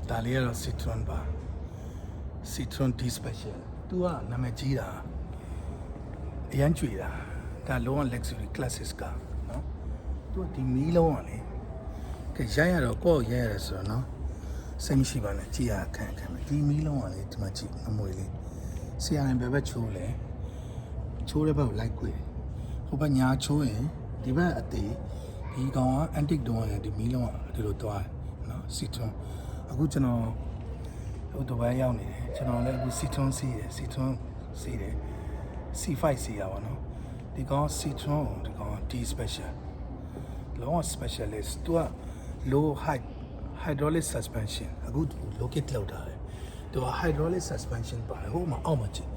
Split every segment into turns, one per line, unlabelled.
ဒါလေးကတော့ Citroen ပါ Citroen D Special သူကနာမည်ကြီးတာအရန်ကြွေတာဒါလုံးဝ luxury classic ကနော်သူကဒီမီးလုံးကလေကဲရိုက်ရတော့ကိုယ့်ရိုက်ရတယ်ဆိုတော့နော်စိတ်မရှိပါနဲ့ကြည်ရခံမယ်ဒီမီးလုံးကလေဒီမှာကြည့်အမွေလေးဆရာရင်ဘယ်ဘက်ချိုးလဲချိုးတဲ့ဘက်ကိုလိုက်ကွေတယ်ဟိုဘက်ညာချိုးရင်ဒီဘက်အသေးဒီကောင်က antique တုံးရတယ်ဒီမီးလုံးကဒီလိုသွားတယ်နော် Citroen အခုကျွန်တော်ဟိုတော့ရောက်နေတယ်ကျွန်တော်လည်းအခု Citroen စီးတယ် Citroen စီးတယ် C5 စီးရပါတော့ဒီကောင် Citroen ဒီကောင် D Special လုံးဝ specialist သူက low height hydraulic suspension အခု locate လောက်တာလေသူက hydraulic suspension ပါဟိုမှာအောက်မှာကြည့်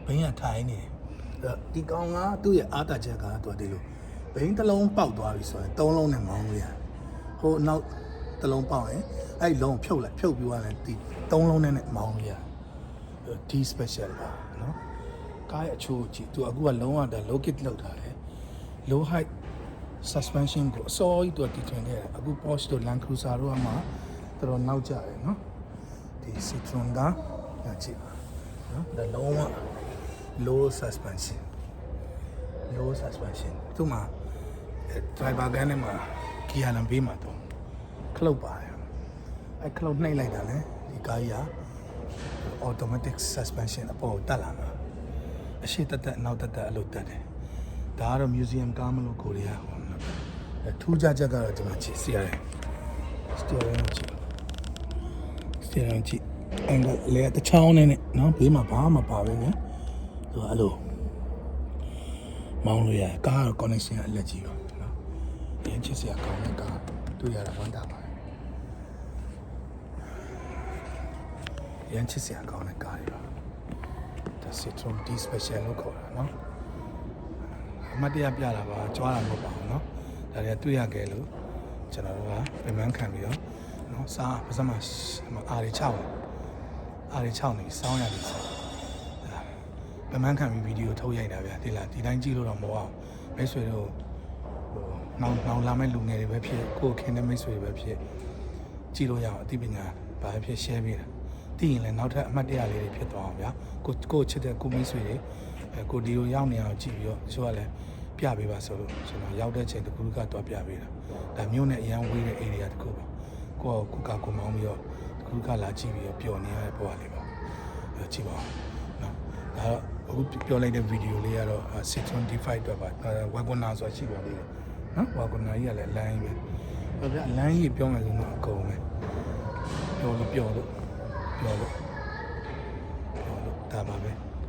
ဘင်းကထိုင်နေတယ်ဒီကောင်ကသူ့ရဲ့အားတာချက်ကသူကဒီလိုဘင်းတစ်လုံးပေါက်သွားပြီဆိုရင်သုံးလုံးနဲ့မောင်းလို့ရတယ်ဟိုနောက်တစ်လုံးပေါက်ရင်အဲ့လုံးဖြုတ်ပြီးသွားတယ်ဒီသုံးလုံးနဲ့မောင်းလို့ရတယ်D Special ပါနော်ကားရဲ့အချိုးကြည့်သူအခုကလုံးဝဒါ locate လောက်တာလေ low height suspension ကိုအစောကြီးသူကတည်ထွင်ခဲ့တယ်အခု Porsche တို့ Land Cruiser တို့ကမှတော်တော်နောက်ကျတယ်နော်ဒီ Citroen ကကြည့်ပါနော်ဒါလုံးဝ low suspension သူ့မှာ driver ကန်းထဲမှာ gear လမ်းပေးမှာတော့ခလုတ်ပါတယ်အဲခလုတ်နှိပ်လိုက်တာလေဒီကားကြီးက automatic suspension အပေါ်တက်လာမှာအရှိတက်အနောက်တက်အဲ့လိုတက်တယ်ဒါကတော့ museum ကားမလို့ကိုရီးယားဟောထူးခြားချက်ကတော့ဒီမှာကြည့်စီရတယ် steering ကြည့်အင်္ဂလေတချောင်းနဲ့နော်ဘေးမှာဘာမှမပါပဲနဲ့သူအဲ့လိုမောင်းလို့ရကားကတော့ connection အလက်ကြီးပါနော်ရင်းချစ်စရာကောင်းတဲ့ကားတွေ့ရတာဝမ်းသာပါတယ်ရင်းချစ်စရာကောင်းတဲ့ကားတွေပါဒါ Citroen D Special လို့ခေါ်တာနော်အမတ်တရားပြတာပါကြွားတာမဟုတ်ပါဘူးเนาะဒါတွေကတွေ့ရခဲ့လို့ကျွန်တော်တို့ကပြန်မှန်းခံပြီးတော့เนาะစားပါစမှာအားတွေ6နေစောင်းရတယ်ပြန်မှန်းခံပြီးဗီဒီယိုထုတ်ရိုက်တာဗျာဒီလားဒီတိုင်းကြည့်လို့တော့မဟုတ်အောင်မိတ်ဆွေတို့နောင်လာမဲ့လူငယ်တွေပဲဖြစ်ကိုယ်ခင်တဲ့မိတ်ဆွေတွေပဲဖြစ်ကြည့်လို့ရအောင်အသိပညာဘာပဲဖြစ် share ပေးတာသိရင်လည်းနောက်ထပ်အမှတ်တရလေးတွေဖြစ်သွားအောင်ဗျာကိုချစ်တဲ့ကိုမိတ်ဆွေတွေကိုဒီလိုရောက်နေအောင်ကြည့်ပြီးတော့တချို့ကလည်းပြပေးပါဆိုလို့ကျွန်တော်ရောက်တဲ့ချိန်တကူကတော့ပြပေးတာဒါမျိုးနဲ့အရန်ဝေးတဲ့ area တခုပါကိုမောင်းပြီးတော့တကူကလာကြည့်ပြီးတော့ပျော်နေရတဲ့ဘဝလေးပါကြည့်ပါဦးနော်ဒါတော့အခုပြောလိုက်တဲ့ဗီဒီယိုလေးကတော့ Citroen D5 အတွက်ပါဝါဂွန်နာဆိုတာရှိပါသေးတယ်နော်ဝါဂွန်နာကြီးကလည်းအလန်းကြီးပဲဗျာအလန်းကြီးပြောမယ်ဆိုတော့အကုန်ပဲပြောလို့ဒါပါပဲ